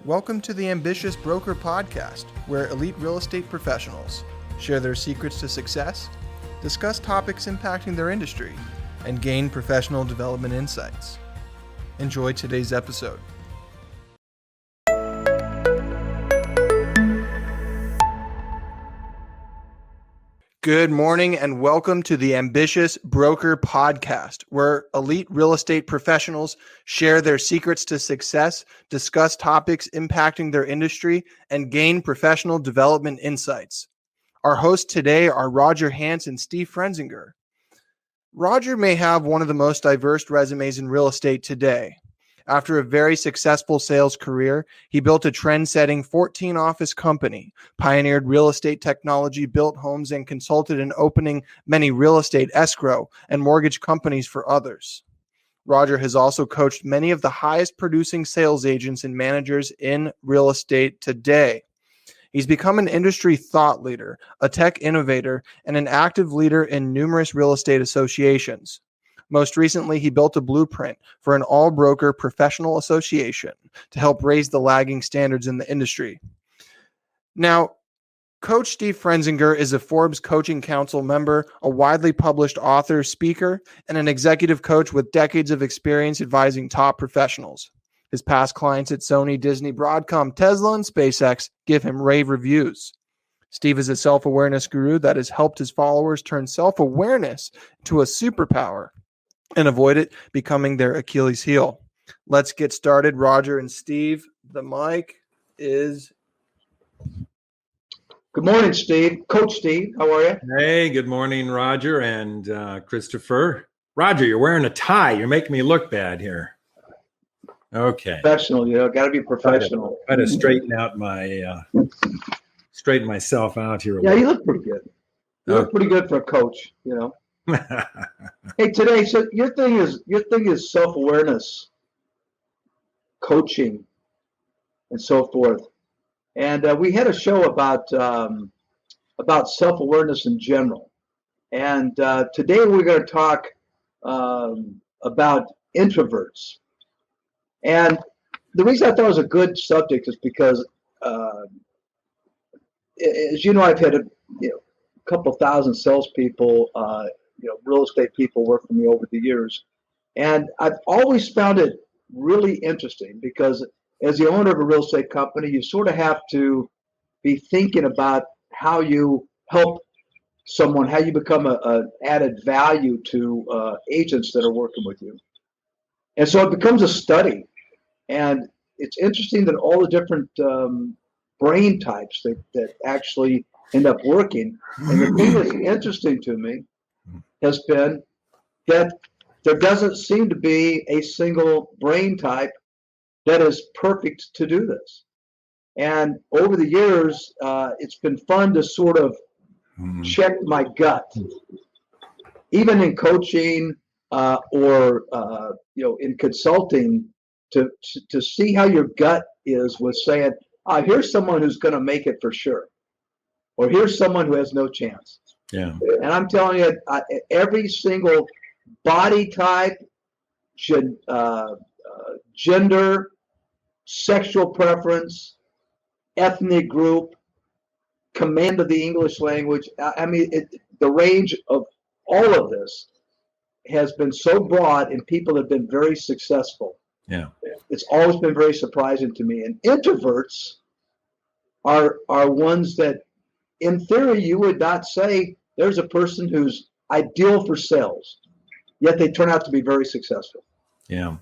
Welcome to the Ambitious Broker Podcast, where elite real estate professionals share their secrets to success, discuss topics impacting their industry, and gain professional development insights. Enjoy today's episode. Good morning and welcome to the Ambitious Broker Podcast, where elite real estate professionals share their secrets to success, discuss topics impacting their industry, and gain professional development insights. Our hosts today are Roger Hance and Steve Pfrenzinger. Roger may have one of the most diverse resumes in real estate today. After a very successful sales career, he built a trend-setting 14-office company, pioneered real estate technology, built homes, and consulted in opening many real estate escrow and mortgage companies for others. Roger has also coached many of the highest-producing sales agents and managers in real estate today. He's become an industry thought leader, a tech innovator, and an active leader in numerous real estate associations. Most recently, he built a blueprint for an all-broker professional association to help raise the lagging standards in the industry. Now, Coach Steve Pfrenzinger is a Forbes Coaching Council member, a widely published author, speaker, and an executive coach with decades of experience advising top professionals. His past clients at Sony, Disney, Broadcom, Tesla, and SpaceX give him rave reviews. Steve is a self-awareness guru that has helped his followers turn self-awareness into a superpower and avoid it becoming their Achilles heel. Let's get started. Roger and Steve, the mic is... Good morning, Steve. Coach Steve, how are you? Hey, good morning, Roger and Christopher. Roger, you're wearing a tie. You're making me look bad here. Okay. Professional, got to be professional. Try to straighten out straighten myself out here. Yeah, you look pretty good. You look pretty good for a coach, Hey, today, so your thing is self-awareness, coaching, and so forth. And we had a show about self-awareness in general. And today we're going to talk about introverts. And the reason I thought it was a good subject is because, as you know, I've had a couple thousand salespeople, real estate people work for me over the years. And I've always found it really interesting because as the owner of a real estate company, you sort of have to be thinking about how you help someone, how you become an added value to agents that are working with you. And so it becomes a study. And it's interesting that all the different brain types that actually end up working. And the thing that's interesting to me has been that there doesn't seem to be a single brain type that is perfect to do this. And over the years, it's been fun to sort of check my gut, even in coaching or in consulting, to see how your gut is with saying, here's someone who's going to make it for sure, or here's someone who has no chance. Yeah. And I'm telling you, every single body type, gender, sexual preference, ethnic group, command of the English language. The range of all of this has been so broad, and people have been very successful. Yeah. It's always been very surprising to me. And introverts are ones that, in theory, you would not say there's a person who's ideal for sales, yet they turn out to be very successful. Yeah.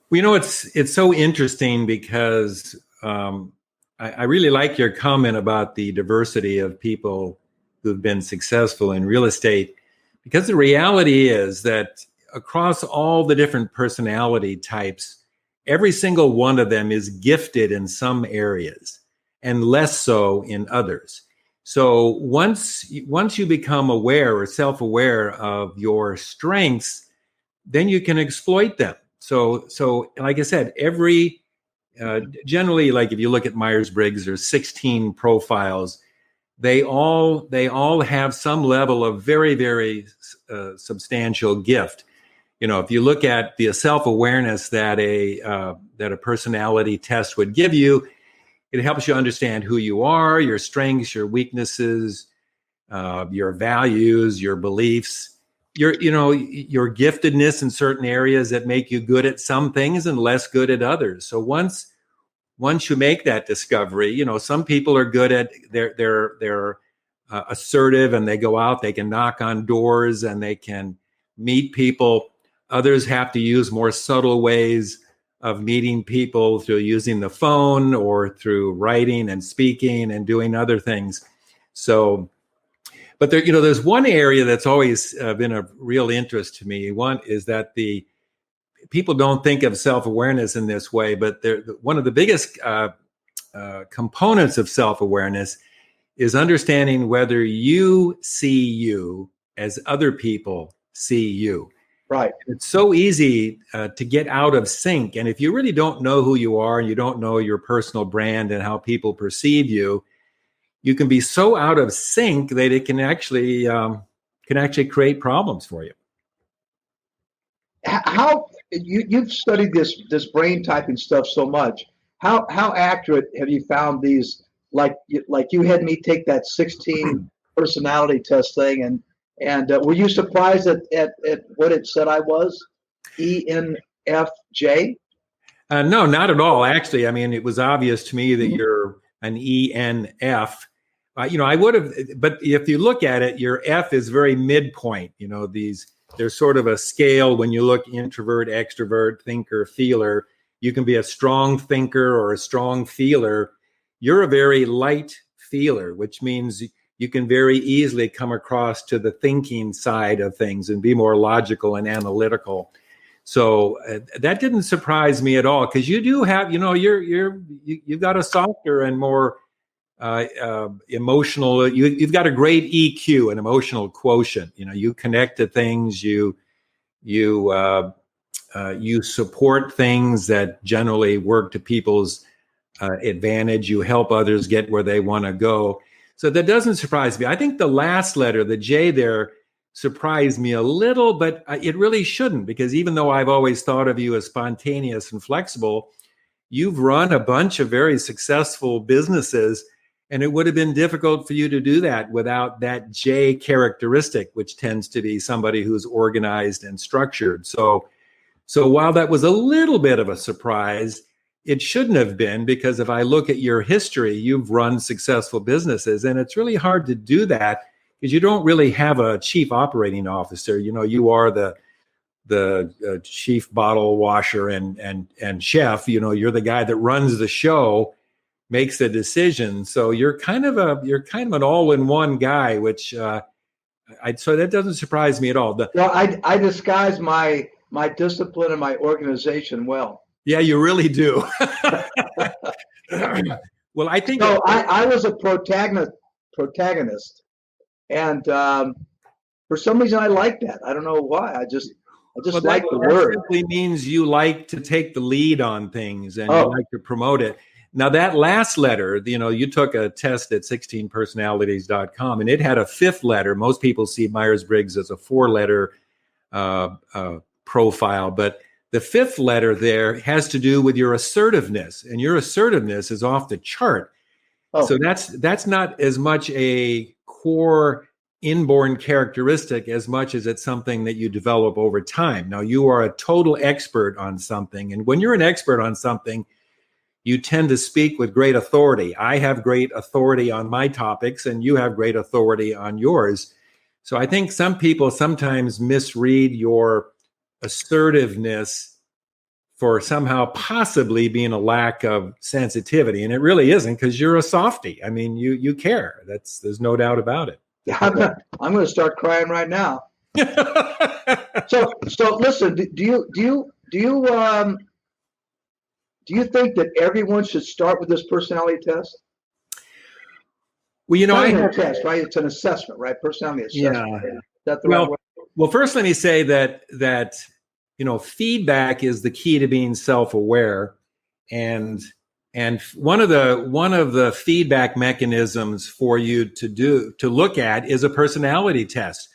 Well, it's so interesting because I really like your comment about the diversity of people who've been successful in real estate, because the reality is that across all the different personality types, every single one of them is gifted in some areas and less so in others. So once you become aware or self-aware of your strengths, then you can exploit them. So like I said, generally, like if you look at Myers-Briggs, there's 16 profiles. They all have some level of very, very substantial gift. if you look at the self-awareness that a personality test would give you, it helps you understand who you are, your strengths, your weaknesses, your values, your beliefs, your giftedness in certain areas that make you good at some things and less good at others. So once you make that discovery, some people are good at they're assertive, and they go out, they can knock on doors, and they can meet people. Others have to use more subtle ways of meeting people through using the phone or through writing and speaking and doing other things. So, but there's one area that's always been of real interest to me. One is that the people don't think of self-awareness in this way, but one of the biggest components of self-awareness is understanding whether you see you as other people see you. Right. It's so easy to get out of sync. And if you really don't know who you are and you don't know your personal brand and how people perceive you, you can be so out of sync that it can actually create problems for you. How you've studied this brain typing stuff so much? How accurate have you found these? Like you had me take that 16 personality test thing, and were you surprised at what it said I was? ENFJ? No, not at all. Actually, I mean, it was obvious to me that you're an ENF. I would have, but if you look at it, your F is very midpoint. There's sort of a scale when you look introvert, extrovert, thinker, feeler. You can be a strong thinker or a strong feeler. You're a very light feeler, which means you can very easily come across to the thinking side of things and be more logical and analytical. So that didn't surprise me at all, because you do have, you've got a softer and more emotional. You've got a great EQ, an emotional quotient. You connect to things. You support things that generally work to people's advantage. You help others get where they want to go. So that doesn't surprise me. I think the last letter, the J there, surprised me a little, but it really shouldn't, because even though I've always thought of you as spontaneous and flexible, you've run a bunch of very successful businesses, and it would have been difficult for you to do that without that J characteristic, which tends to be somebody who's organized and structured. So while that was a little bit of a surprise, it shouldn't have been, because if I look at your history, you've run successful businesses, and it's really hard to do that because you don't really have a chief operating officer. You are the chief bottle washer and chef. You're the guy that runs the show, makes the decision. So you're kind of an all-in-one guy, which so that doesn't surprise me at all. Well, I disguise my discipline and my organization well. Yeah, you really do. Well, I think I was a protagonist, and for some reason I like that. I don't know why. I just like the word. That simply means you like to take the lead on things, and you like to promote it. Now, that last letter, you took a test at 16personalities.com, and it had a fifth letter. Most people see Myers-Briggs as a 4-letter profile, but the fifth letter there has to do with your assertiveness, and your assertiveness is off the chart. Oh. So that's not as much a core inborn characteristic as much as it's something that you develop over time. Now, you are a total expert on something, and when you're an expert on something, you tend to speak with great authority. I have great authority on my topics, and you have great authority on yours. So I think some people sometimes misread your assertiveness for somehow possibly being a lack of sensitivity, and it really isn't, because you're a softie. I mean, you care. There's no doubt about it. I'm going to start crying right now. So listen. Do you think that everyone should start with this personality test? Well, a test, right? It's an assessment, right? Personality assessment. Yeah. Is that the right way? Well, first, let me say that feedback is the key to being self-aware, and one of the feedback mechanisms for you to look at is a personality test.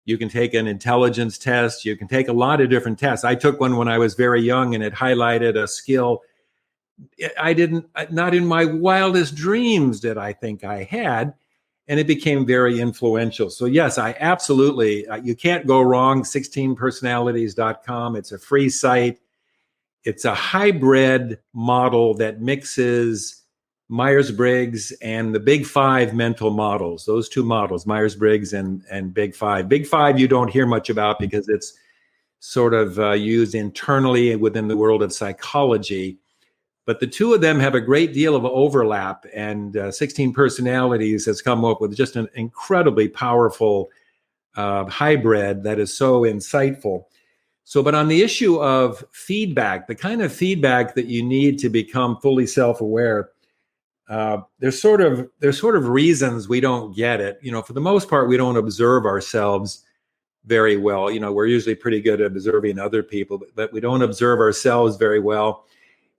You can take an intelligence test. You can take a lot of different tests. I took one when I was very young, and it highlighted a skill not in my wildest dreams did I think I had. And it became very influential. So yes, I absolutely, you can't go wrong. 16personalities.com. It's a free site. It's a hybrid model that mixes Myers-Briggs and the Big Five mental models. Those two models, Myers-Briggs and Big Five. Big Five you don't hear much about because it's sort of used internally within the world of psychology. But the two of them have a great deal of overlap, and 16 Personalities has come up with just an incredibly powerful hybrid that is so insightful. So, but on the issue of feedback, the kind of feedback that you need to become fully self-aware, there's sort of reasons we don't get it. For the most part, we don't observe ourselves very well. We're usually pretty good at observing other people, but we don't observe ourselves very well.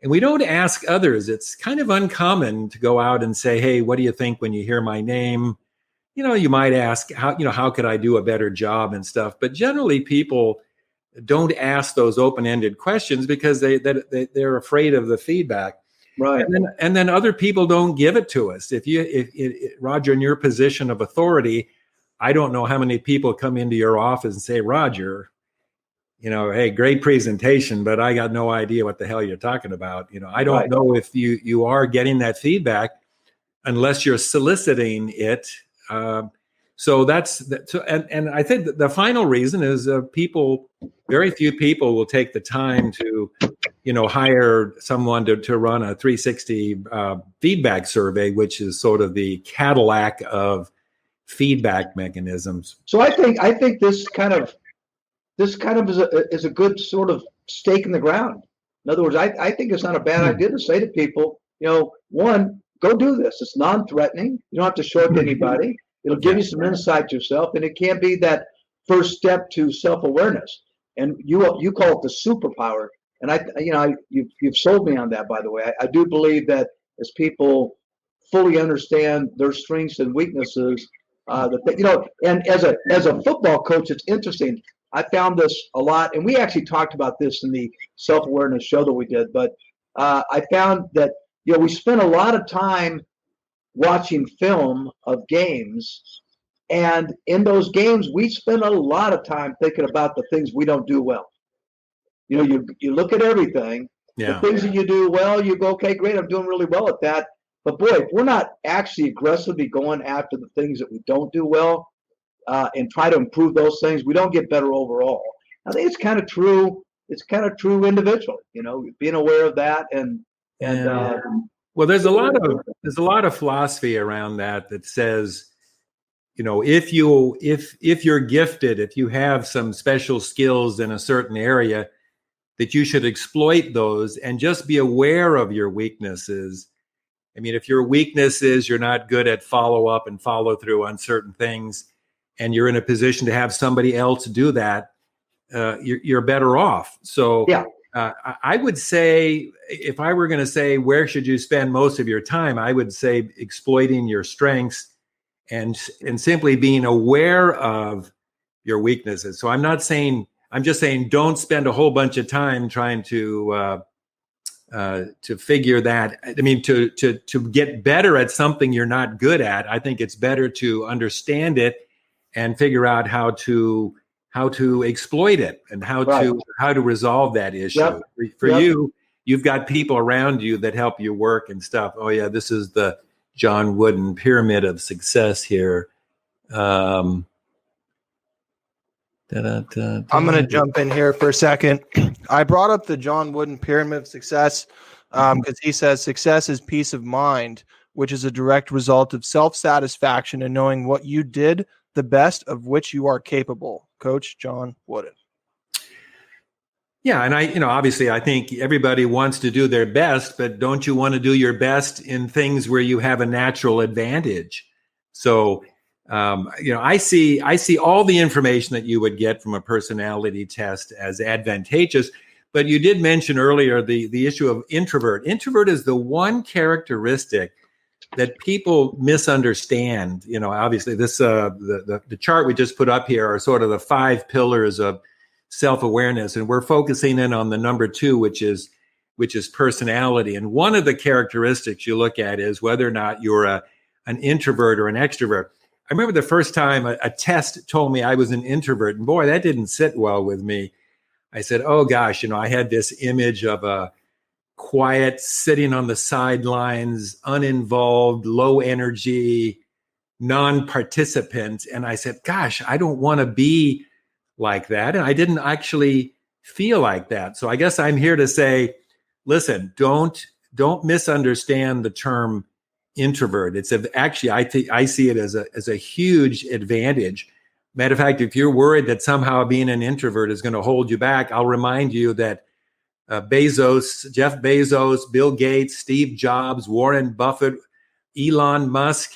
And we don't ask others. It's kind of uncommon to go out and say, hey, what do you think when you hear my name? You might ask, how could I do a better job and stuff? But generally, people don't ask those open-ended questions because they're afraid of the feedback. Right. And then other people don't give it to us. If Roger, in your position of authority, I don't know how many people come into your office and say, Roger, hey, great presentation, but I got no idea what the hell you're talking about. I don't know if you are getting that feedback unless you're soliciting it. So and I think that the final reason is very few people will take the time to, hire someone to run a 360 feedback survey, which is sort of the Cadillac of feedback mechanisms. So I think this kind of is a good sort of stake in the ground. In other words, I think it's not a bad idea to say to people, one, go do this. It's non-threatening. You don't have to show it to anybody. It'll give you some insight to yourself, and it can be that first step to self-awareness. And you call it the superpower. And you've sold me on that, by the way. I do believe that as people fully understand their strengths and weaknesses, and as a football coach, it's interesting. I found this a lot, and we actually talked about this in the self-awareness show that we did, but I found that, we spent a lot of time watching film of games, and in those games, we spend a lot of time thinking about the things we don't do well. You look at everything, the things that you do well, you go, okay, great, I'm doing really well at that. But boy, if we're not actually aggressively going after the things that we don't do well, and try to improve those things, we don't get better overall. I think it's kind of true. It's kind of true individually, being aware of that well, there's a lot of philosophy around that says, if you're gifted, if you have some special skills in a certain area, that you should exploit those and just be aware of your weaknesses. I mean, if your weakness is you're not good at follow up and follow through on certain things, and you're in a position to have somebody else do that, you're better off. So I would say, if I were going to say, where should you spend most of your time? I would say exploiting your strengths and simply being aware of your weaknesses. So I'm just saying, don't spend a whole bunch of time trying to figure that. I mean, to get better at something you're not good at. I think it's better to understand it and figure out how to exploit it and how to resolve that issue. For you, you've got people around you that help you work and stuff. Oh yeah, this is the John Wooden pyramid of success here. I'm going to jump in here for a second. I brought up the John Wooden pyramid of success because he says success is peace of mind, which is a direct result of self-satisfaction and knowing what you did the best of which you are capable. Coach John Wooden. Yeah, and obviously I think everybody wants to do their best, but don't you want to do your best in things where you have a natural advantage? So, I see all the information that you would get from a personality test as advantageous, but you did mention earlier the issue of introvert. Introvert is the one characteristic that people misunderstand. Obviously this the chart we just put up here are sort of the 5 pillars of self-awareness, and we're focusing in on the number 2, which is personality. And one of the characteristics you look at is whether or not you're an introvert or an extrovert. I remember the first time a test told me I was an introvert, and boy, that didn't sit well with me. I said, oh gosh, I had this image of a quiet, sitting on the sidelines, uninvolved, low energy, non-participant. And I said, gosh, I don't want to be like that. And I didn't actually feel like that. So I guess I'm here to say, listen, don't misunderstand the term introvert. It's actually, I see it as a huge advantage. Matter of fact, if you're worried that somehow being an introvert is going to hold you back, I'll remind you that Jeff Bezos, Bill Gates, Steve Jobs, Warren Buffett, Elon Musk,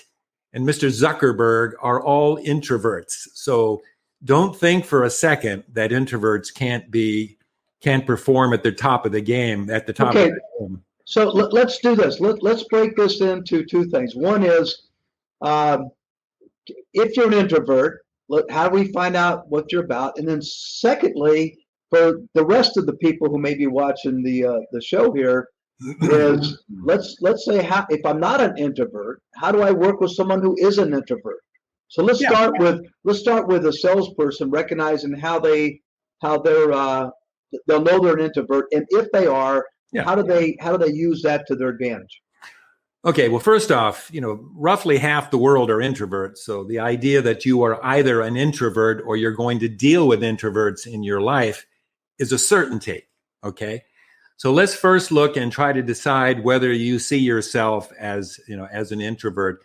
and Mr. Zuckerberg are all introverts. So don't think for a second that introverts can't perform at the top of the game, at the top of the game. So let's do this. Let's break this into 2 things. One is, if you're an introvert, how do we find out what you're about? And then secondly, for the rest of the people who may be watching the show here, is let's say if I'm not an introvert, how do I work with someone who is an introvert? So let's start with a salesperson recognizing how they'll know they're an introvert, and if they are, how do they use that to their advantage? Okay, well, first off, roughly half the world are introverts. So the idea that you are either an introvert or you're going to deal with introverts in your life is a certainty, okay? So let's first look and try to decide whether you see yourself as an introvert.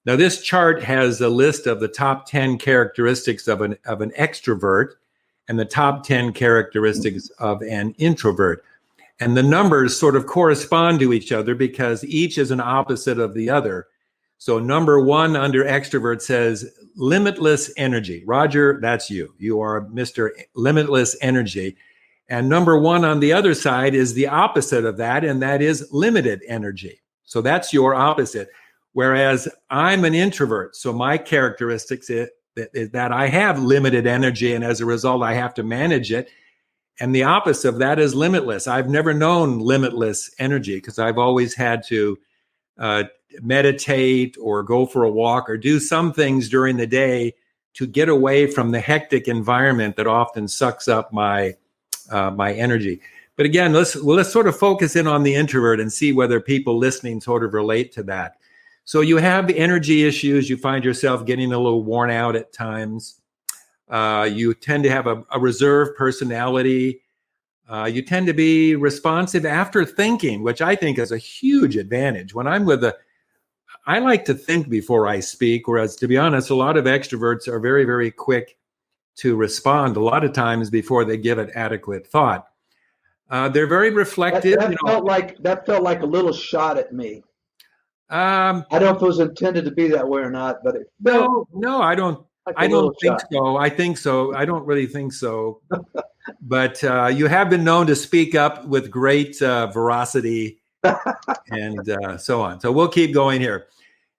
Now, this chart has a list of the top 10 characteristics of an extrovert and the top 10 characteristics of an introvert. And the numbers sort of correspond to each other because each is an opposite of the other. So number 1 under extrovert says limitless energy. Roger, that's you. You are Mr. Limitless Energy. And number 1 on the other side is the opposite of that, and that is limited energy. So that's your opposite. Whereas I'm an introvert, so my characteristics is that I have limited energy, and as a result, I have to manage it. And the opposite of that is limitless. I've never known limitless energy because I've always had to meditate or go for a walk or do some things during the day to get away from the hectic environment that often sucks up my energy. But again, let's sort of focus in on the introvert and see whether people listening sort of relate to that. So you have the energy issues. You find yourself getting a little worn out at times. You tend to have a reserved personality. You tend to be responsive after thinking, which I think is a huge advantage. When I'm I like to think before I speak, whereas to be honest, a lot of extroverts are very, very quick to respond a lot of times before they give it adequate thought. They're very reflective. That felt like a little shot at me. I don't know if it was intended to be that way or not, but no, I don't. I don't think so. I think so. I don't really think so. But you have been known to speak up with great veracity and so on. So we'll keep going here.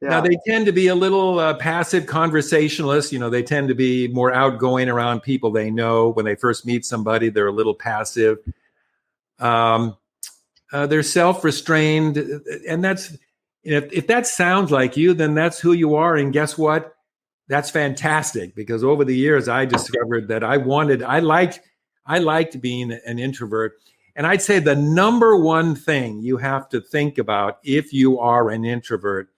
Yeah. Now, they tend to be a little passive conversationalists. They tend to be more outgoing around people they know. When they first meet somebody, they're a little passive. They're self-restrained. And that's, if that sounds like you, then that's who you are. And guess what? That's fantastic, because over the years, I discovered that I liked being an introvert. And I'd say the number one thing you have to think about if you are an introvert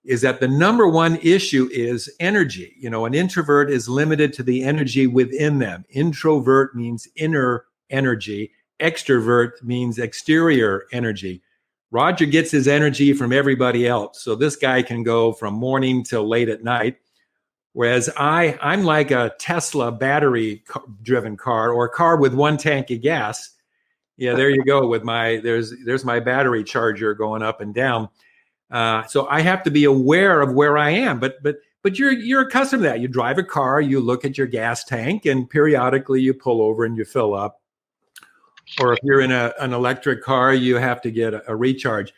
is that the number one issue is energy. An introvert is limited to the energy within them. Introvert means inner energy. Extrovert means exterior energy. Roger gets his energy from everybody else. So this guy can go from morning till late at night. Whereas I'm like a Tesla battery-driven car, or a car with one tank of gas. Yeah, there you go. With there's my battery charger going up and down. So I have to be aware of where I am. But you're accustomed to that. You drive a car, you look at your gas tank, and periodically you pull over and you fill up. Or if you're in an electric car, you have to get a recharge.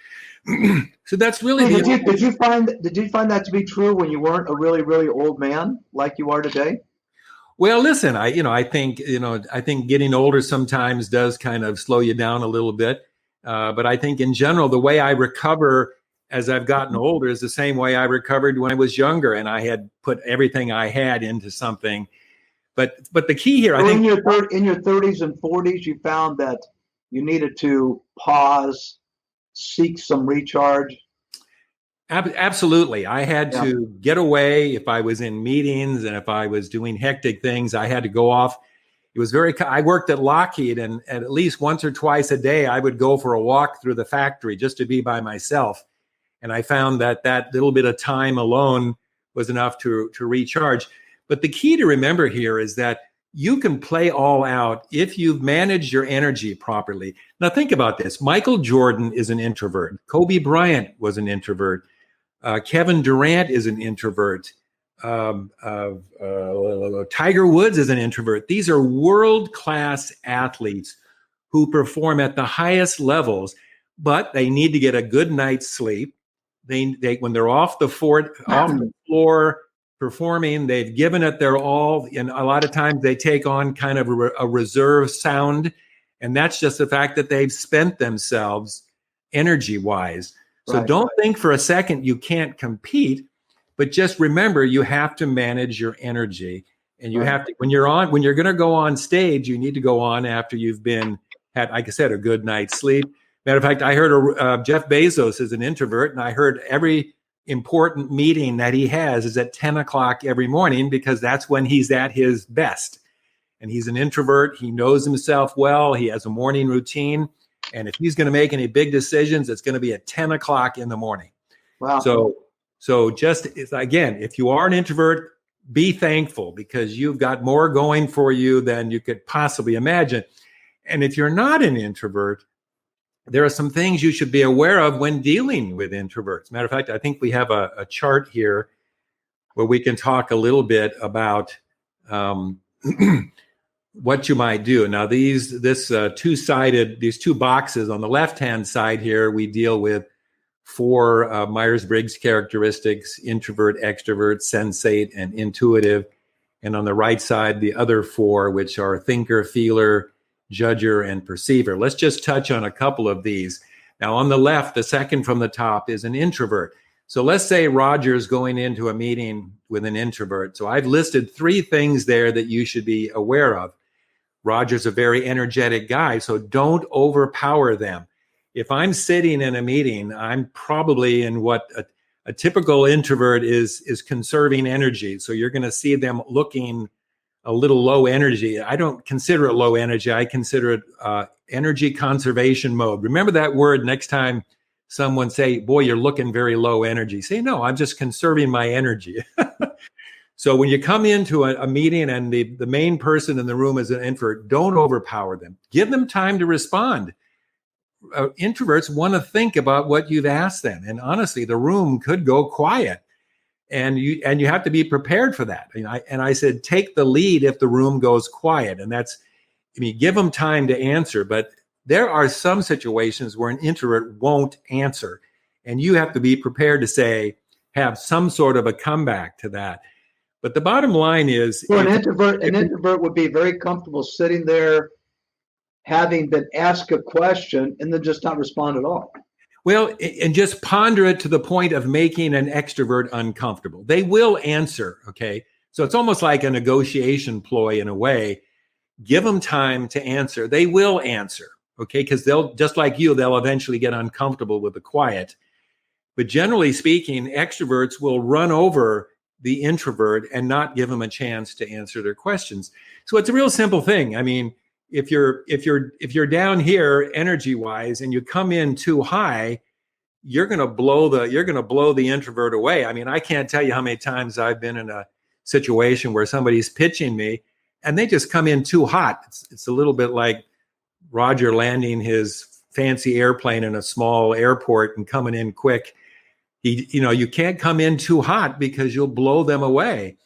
So that's really Did you find that to be true when you weren't a really, really old man like you are today? Well, listen, I think getting older sometimes does kind of slow you down a little bit. But I think in general, the way I recover as I've gotten older is the same way I recovered when I was younger, and I had put everything I had into something. But the key here, I think, in your 30s and 40s, you found that you needed to pause, seek some recharge. Absolutely. I had to get away if I was in meetings and if I was doing hectic things. I had to go off. It was I worked at Lockheed, and at least once or twice a day, I would go for a walk through the factory just to be by myself. And I found that little bit of time alone was enough to recharge. But the key to remember here is that you can play all out if you've managed your energy properly. Now, think about this. Michael Jordan is an introvert. Kobe Bryant was an introvert. Kevin Durant is an introvert. Tiger Woods is an introvert. These are world-class athletes who perform at the highest levels, but they need to get a good night's sleep. They when they're off the floor performing, they've given it their all, and a lot of times they take on kind of a reserve sound, and that's just the fact that they've spent themselves energy-wise. So don't think for a second you can't compete, but just remember you have to manage your energy, and you have to when you're going to go on stage, you need to go on after you've had, like I said, a good night's sleep. Matter of fact, I heard Jeff Bezos is an introvert, and I heard every important meeting that he has is at 10 o'clock every morning because that's when he's at his best. And he's an introvert. He knows himself well. He has a morning routine. And if he's going to make any big decisions, it's going to be at 10 o'clock in the morning. Wow. So just again, if you are an introvert, be thankful because you've got more going for you than you could possibly imagine. And if you're not an introvert, there are some things you should be aware of when dealing with introverts. Matter of fact, I think we have a chart here where we can talk a little bit about what you might do. Now, these two boxes on the left-hand side here, we deal with 4 Myers-Briggs characteristics: introvert, extrovert, sensate, and intuitive. And on the right side, the other 4, which are thinker, feeler, judger, and perceiver. Let's just touch on a couple of these. Now, on the left, the second from the top is an introvert. So let's say Roger's going into a meeting with an introvert. So I've listed 3 things there that you should be aware of. Roger's a very energetic guy, so don't overpower them. If I'm sitting in a meeting, I'm probably in what a typical introvert is conserving energy. So you're going to see them looking a little low energy. I don't consider it low energy. I consider it energy conservation mode. Remember that word next time someone say, boy, you're looking very low energy. Say, no, I'm just conserving my energy. So when you come into a meeting and the main person in the room is an introvert, don't overpower them. Give them time to respond. Introverts want to think about what you've asked them. And honestly, the room could go quiet. And you have to be prepared for that. And I said, take the lead if the room goes quiet. And give them time to answer. But there are some situations where an introvert won't answer. And you have to be prepared to have some sort of a comeback to that. But the bottom line is, an introvert would be very comfortable sitting there, having been asked a question, and then just not respond at all. Well, and just ponder it to the point of making an extrovert uncomfortable. They will answer, okay? So it's almost like a negotiation ploy in a way. Give them time to answer. They will answer, okay? Because they'll, just like you, they'll eventually get uncomfortable with the quiet. But generally speaking, extroverts will run over the introvert and not give them a chance to answer their questions. So it's a real simple thing. I mean, if you're down here energy wise and you come in too high, you're going to blow the introvert away. I mean, I can't tell you how many times I've been in a situation where somebody's pitching me and they just come in too hot. It's a little bit like Roger landing his fancy airplane in a small airport and coming in quick. You can't come in too hot because you'll blow them away.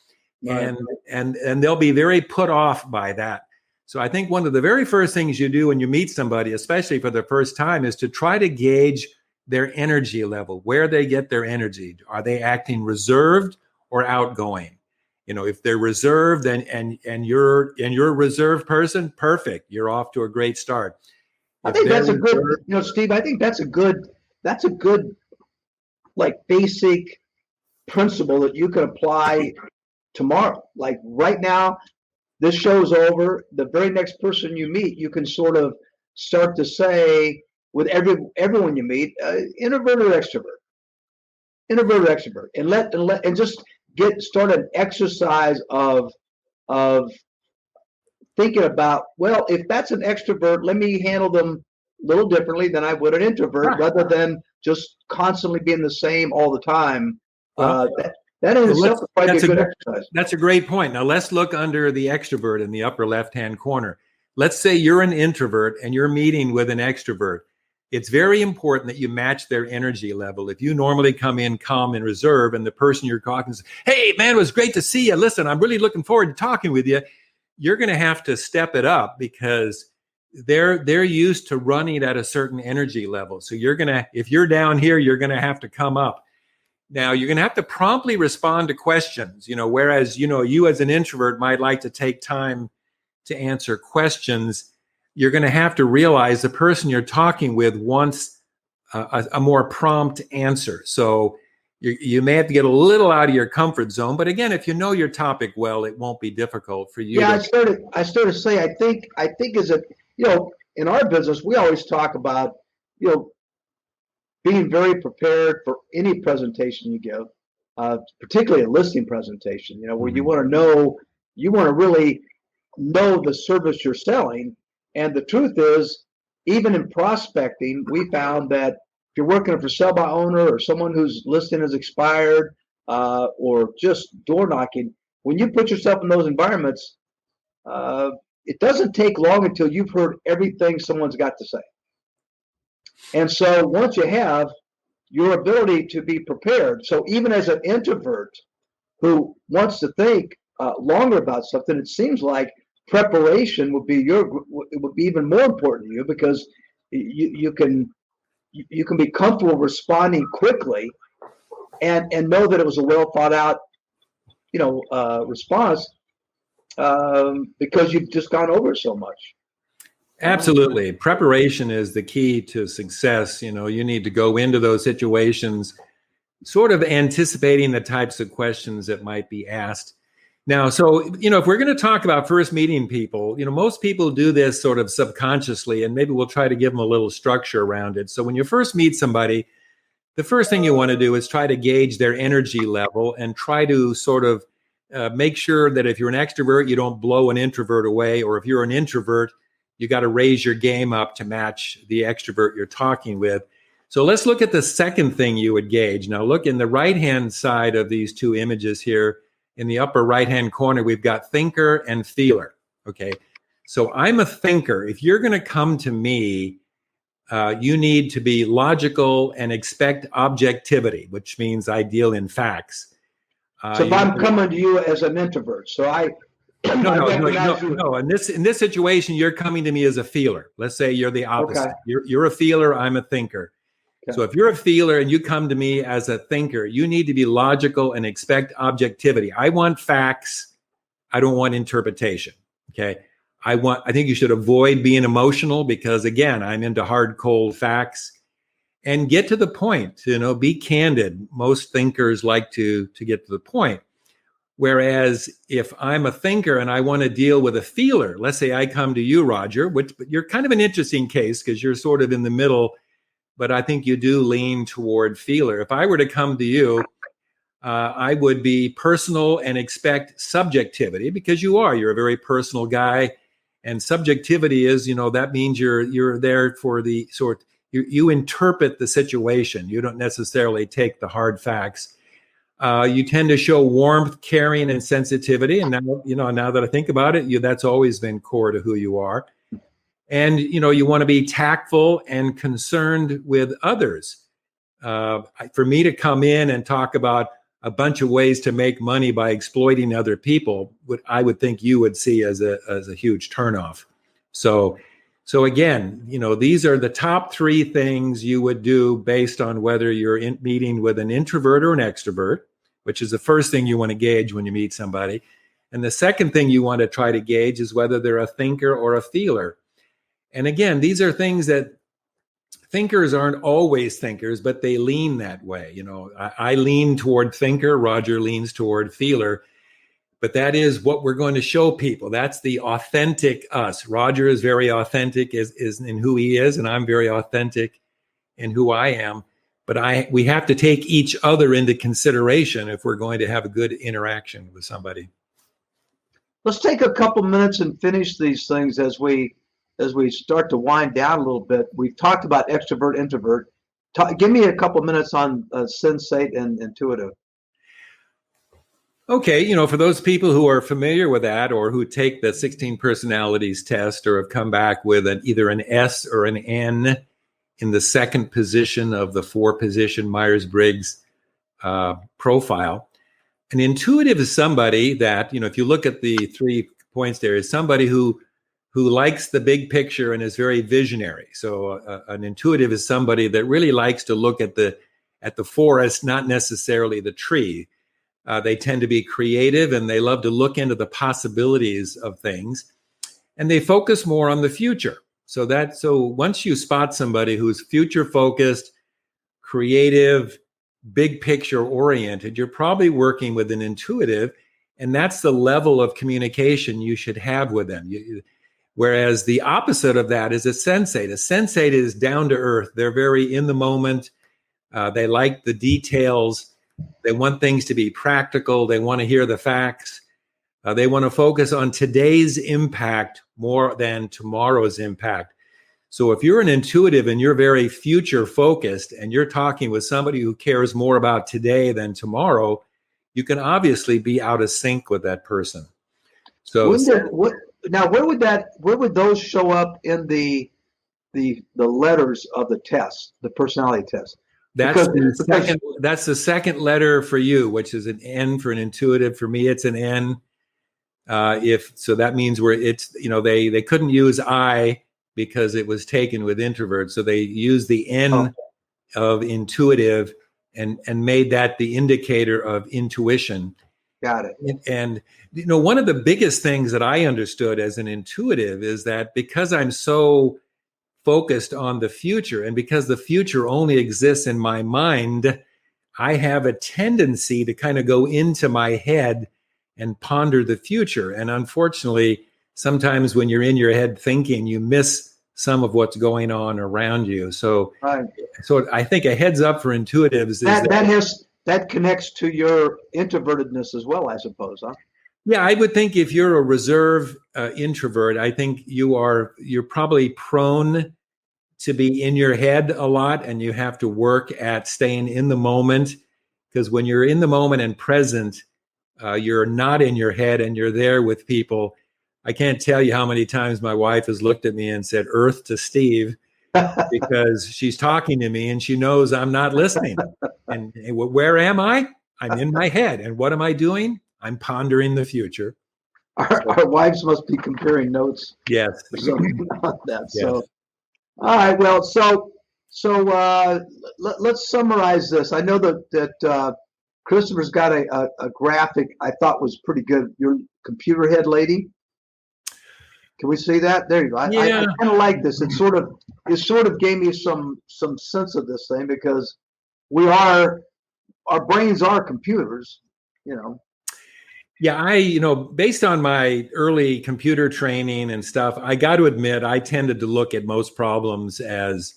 Right. And they'll be very put off by that. So I think one of the very first things you do when you meet somebody, especially for the first time, is to try to gauge their energy level, where they get their energy. Are they acting reserved or outgoing? If they're reserved and you're a reserved person, perfect. You're off to a great start. I think that's a good, Steve, I think that's a good like basic principle that you can apply tomorrow. Like right now, this show's over. The very next person you meet, you can sort of start to say with everyone you meet, introvert or extrovert, and just start an exercise of thinking about, well, if that's an extrovert, let me handle them a little differently than I would an introvert, rather than just constantly being the same all the time. That in itself is probably a good exercise. That's a great point. Now let's look under the extrovert in the upper left-hand corner. Let's say you're an introvert and you're meeting with an extrovert. It's very important that you match their energy level. If you normally come in calm and reserved and the person you're talking to says, hey, man, it was great to see you. Listen, I'm really looking forward to talking with you. You're going to have to step it up because they're used to running at a certain energy level. So if you're down here, you're going to have to come up. Now, you're going to have to promptly respond to questions, whereas, you as an introvert might like to take time to answer questions. You're going to have to realize the person you're talking with wants a more prompt answer. So you may have to get a little out of your comfort zone. But again, if you know your topic well, it won't be difficult for you. Yeah, I started to say, I think as a, in our business, we always talk about, being very prepared for any presentation you give, particularly a listing presentation, where you want to really know the service you're selling. And the truth is, even in prospecting, we found that if you're working for sell by owner or someone whose listing has expired, or just door knocking, when you put yourself in those environments, it doesn't take long until you've heard everything someone's got to say. And so once you have your ability to be prepared, so even as an introvert who wants to think longer about something, it seems like preparation would be even more important to you, because you can be comfortable responding quickly and know that it was a well thought out response, because you've just gone over it so much. Absolutely. Preparation is the key to success. You need to go into those situations sort of anticipating the types of questions that might be asked. Now, so, if we're going to talk about first meeting people, most people do this sort of subconsciously, and maybe we'll try to give them a little structure around it. So when you first meet somebody, the first thing you want to do is try to gauge their energy level and try to sort of make sure that if you're an extrovert, you don't blow an introvert away, or if you're an introvert, you got to raise your game up to match the extrovert you're talking with. So let's look at the second thing you would gauge. Now look in the right-hand side of these two images here. In the upper right-hand corner, we've got thinker and feeler. Okay. So I'm a thinker. If you're going to come to me, you need to be logical and expect objectivity, which means I deal in facts. So if I'm coming to you as an introvert, so No. In this situation, you're coming to me as a feeler. Let's say you're the opposite. Okay. You're a feeler. I'm a thinker. Okay. So if you're a feeler and you come to me as a thinker, you need to be logical and expect objectivity. I want facts. I don't want interpretation. Okay. I think you should avoid being emotional, because again, I'm into hard, cold facts, and get to the point. Be candid. Most thinkers like to get to the point. Whereas if I'm a thinker and I want to deal with a feeler, let's say I come to you, Roger, but you're kind of an interesting case because you're sort of in the middle, but I think you do lean toward feeler. If I were to come to you, I would be personal and expect subjectivity, because you're a very personal guy, and subjectivity is, that means you're there for the sort, you interpret the situation. You don't necessarily take the hard facts. You tend to show warmth, caring, and sensitivity. And now that I think about it, that's always been core to who you are. And, you want to be tactful and concerned with others. For me to come in and talk about a bunch of ways to make money by exploiting other people, I would think you would see as a huge turnoff. So So again, these are the top 3 things you would do based on whether you're meeting with an introvert or an extrovert, which is the first thing you want to gauge when you meet somebody. And the second thing you want to try to gauge is whether they're a thinker or a feeler. And again, these are things that thinkers aren't always thinkers, but they lean that way. I lean toward thinker, Roger leans toward feeler. But that is what we're going to show people. That's the authentic us. Roger is very authentic is in who he is, and I'm very authentic in who I am. But we have to take each other into consideration if we're going to have a good interaction with somebody. Let's take a couple minutes and finish these things as we start to wind down a little bit. We've talked about extrovert, introvert. Give me a couple minutes on sensate and intuitive. Okay, for those people who are familiar with that or who take the 16 personalities test or have come back with either an S or an N in the second position of the 4-position Myers-Briggs profile, an intuitive is somebody that, if you look at the 3 points there, is somebody who likes the big picture and is very visionary. So an intuitive is somebody that really likes to look at the forest, not necessarily the tree. They tend to be creative and they love to look into the possibilities of things, and they focus more on the future. So once you spot somebody who's future focused, creative, big picture oriented, you're probably working with an intuitive, and that's the level of communication you should have with them. Whereas the opposite of that is a sensate. A sensate is down to earth. They're very in the moment. They like the details. They want things to be practical. They want to hear the facts. They want to focus on today's impact more than tomorrow's impact. So if you're an intuitive and you're very future focused and you're talking with somebody who cares more about today than tomorrow, you can obviously be out of sync with that person. So where would those show up in the letters of the test, the personality test? That's the second letter for you, which is an N for an intuitive. For me, it's an N. That means they couldn't use I because it was taken with introvert. So they used the N of intuitive and made that the indicator of intuition. Got it. And one of the biggest things that I understood as an intuitive is that because I'm so focused on the future, and because the future only exists in my mind, I have a tendency to kind of go into my head and ponder the future. And unfortunately, sometimes when you're in your head thinking, you miss some of what's going on around you. So, So I think a heads up for intuitives is that connects to your introvertedness as well, I suppose, huh? Yeah, I would think if you're a reserve introvert, I think you're probably prone to be in your head a lot, and you have to work at staying in the moment, because when you're in the moment and present, you're not in your head and you're there with people. I can't tell you how many times my wife has looked at me and said, "Earth to Steve," because she's talking to me and she knows I'm not listening. And where am I? I'm in my head. And what am I doing? I'm pondering the future. Our wives must be comparing notes. Yes. On that. Yes. So, all right. Well, let's summarize this. I know that Christopher's got a graphic I thought was pretty good. Your computer head lady. Can we see that? There you go. I kind of like this. It sort of gave me some sense of this thing, because our brains are computers, Yeah, based on my early computer training and stuff, I got to admit, I tended to look at most problems as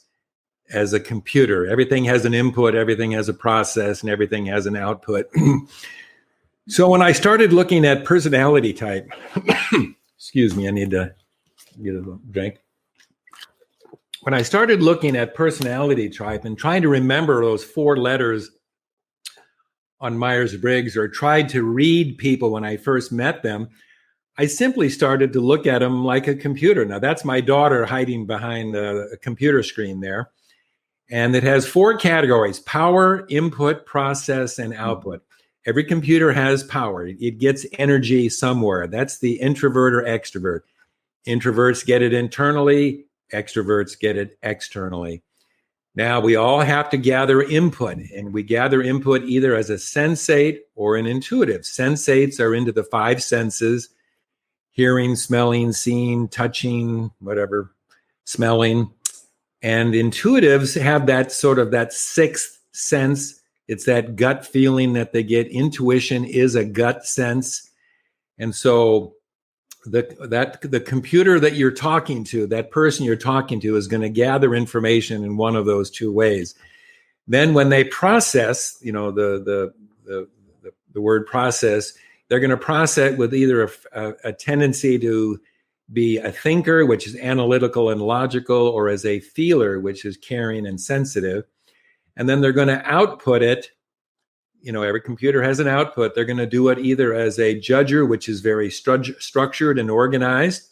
a computer. Everything has an input, everything has a process, and everything has an output. So when I started looking at personality type, excuse me, I need to get a drink. When I started looking at personality type and trying to remember those 4 letters on Myers-Briggs, or tried to read people when I first met them, I simply started to look at them like a computer. Now, that's my daughter hiding behind the computer screen there. And it has 4 categories: power, input, process, and output. Every computer has power. It gets energy somewhere. That's the introvert or extrovert. Introverts get it internally. Extroverts get it externally. Now, we all have to gather input, and we gather input either as a sensate or an intuitive. Sensates are into the five senses: hearing, smelling, seeing, touching, whatever, smelling. And intuitives have that sort of that sixth sense. It's that gut feeling that they get. Intuition is a gut sense. And so the computer that you're talking to, that person you're talking to, is going to gather information in one of those two ways. Then when they process, the word process, they're going to process with either a tendency to be a thinker, which is analytical and logical, or as a feeler, which is caring and sensitive. And then they're going to output it. Every computer has an output. They're going to do it either as a judger, which is very structured and organized,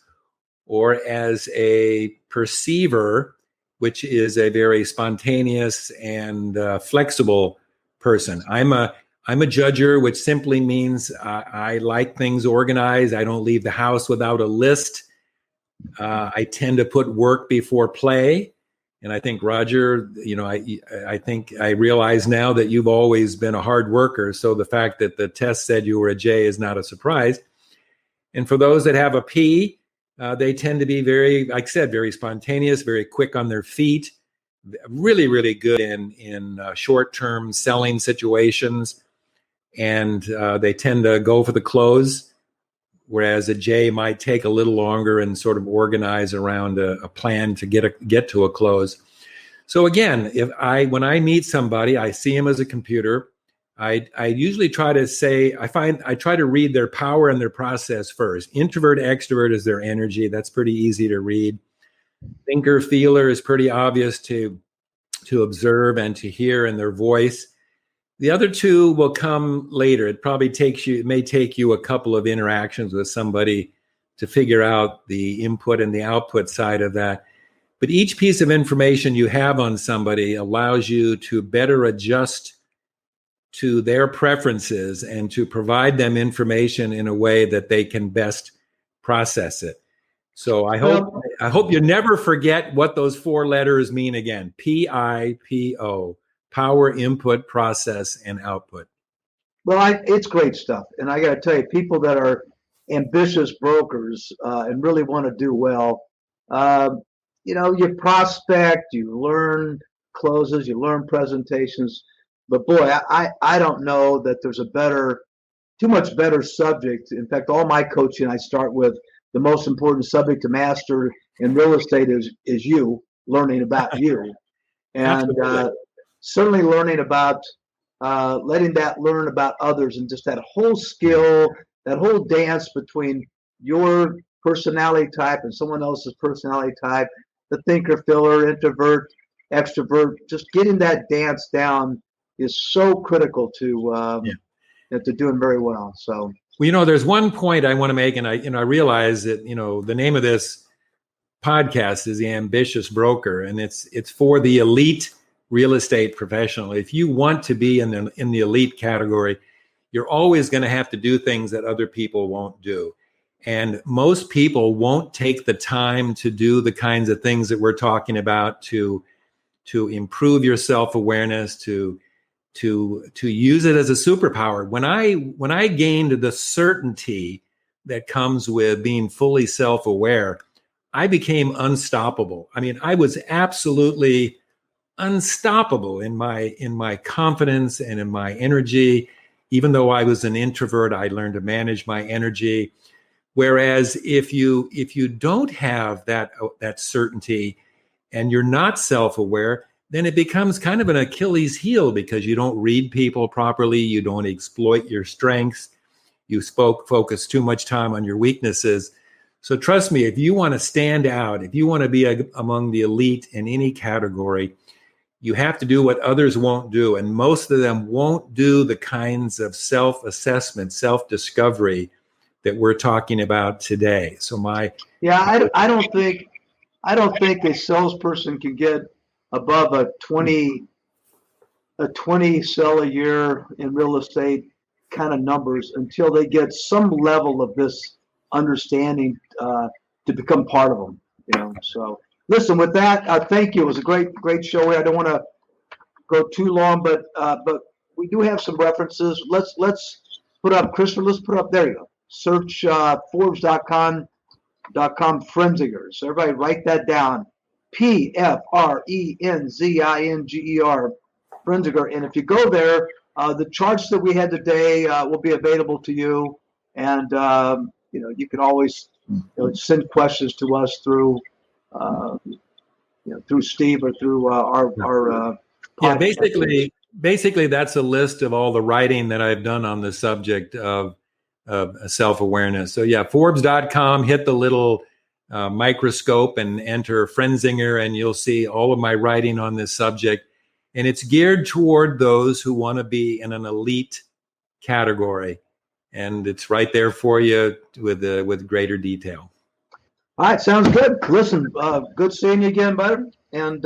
or as a perceiver, which is a very spontaneous and flexible person. I'm a judger, which simply means I like things organized. I don't leave the house without a list. I tend to put work before play. And I think, Roger, I think I realize now that you've always been a hard worker. So the fact that the test said you were a J is not a surprise. And for those that have a P, they tend to be very, like I said, very spontaneous, very quick on their feet, really, really good in short-term selling situations. And they tend to go for the close, whereas a J might take a little longer and sort of organize around a plan to get to a close. So again, when I meet somebody, I see them as a computer. I usually try to say, I try to read their power and their process first. Introvert, extrovert is their energy. That's pretty easy to read. Thinker, feeler is pretty obvious to observe and to hear in their voice. The other two will come later. It may take you a couple of interactions with somebody to figure out the input and the output side of that. But each piece of information you have on somebody allows you to better adjust to their preferences and to provide them information in a way that they can best process it. So I hope you never forget what those four letters mean again. PIPO. Power, input, process, and output. Well, it's great stuff. And I got to tell you, people that are ambitious brokers and really want to do well, you prospect, you learn closes, you learn presentations. But boy, I don't know that there's too much better subject. In fact, all my coaching, I start with the most important subject to master in real estate is you, learning about you. And certainly learning about letting that learn about others, and just that whole skill, that whole dance between your personality type and someone else's personality type, the thinker, feeler, introvert, extrovert, just getting that dance down is so critical to doing very well. So, there's one point I want to make, and I realize that, the name of this podcast is The Ambitious Broker, and it's for the elite real estate professional. If you want to be in the elite category, you're always going to have to do things that other people won't do. And most people won't take the time to do the kinds of things that we're talking about to improve your self-awareness, to use it as a superpower. When I gained the certainty that comes with being fully self-aware, I became unstoppable. I mean, I was absolutely unstoppable in my confidence and in my energy. Even though I was an introvert, I learned to manage my energy. Whereas if you don't have that certainty and you're not self-aware, then it becomes kind of an Achilles heel, because you don't read people properly, you don't exploit your strengths, you focus too much time on your weaknesses. So trust me, if you want to stand out, if you want to be among the elite in any category, you have to do what others won't do. And most of them won't do the kinds of self-assessment, self-discovery that we're talking about today. So I don't think a salesperson can get above a 20 sell a year in real estate kind of numbers until they get some level of this understanding to become part of them. So Listen, with that, thank you. It was a great show here. I don't want to go too long, but we do have some references. Let's put up, Christopher. Let's put up. There you go. Search Forbes.com Pfrenzinger. So everybody write that down. Pfrenzinger. Pfrenzinger. And if you go there, the charts that we had today will be available to you, and you can always send questions to us through through Steve or through our yeah. Basically, that's a list of all the writing that I've done on the subject of self-awareness. So yeah, Forbes.com. Hit the little microscope and enter Pfrenzinger, and you'll see all of my writing on this subject. And it's geared toward those who want to be in an elite category. And it's right there for you with greater detail. All right, sounds good. Listen, good seeing you again, bud. And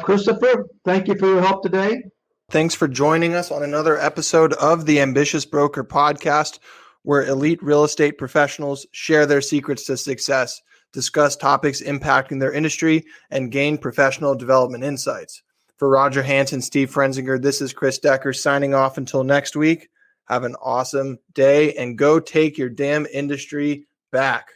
Christopher, thank you for your help today. Thanks for joining us on another episode of the Ambitious Broker Podcast, where elite real estate professionals share their secrets to success, discuss topics impacting their industry, and gain professional development insights. For Roger Hansen, Steve Pfrenzinger, this is Chris Decker signing off until next week. Have an awesome day and go take your damn industry back.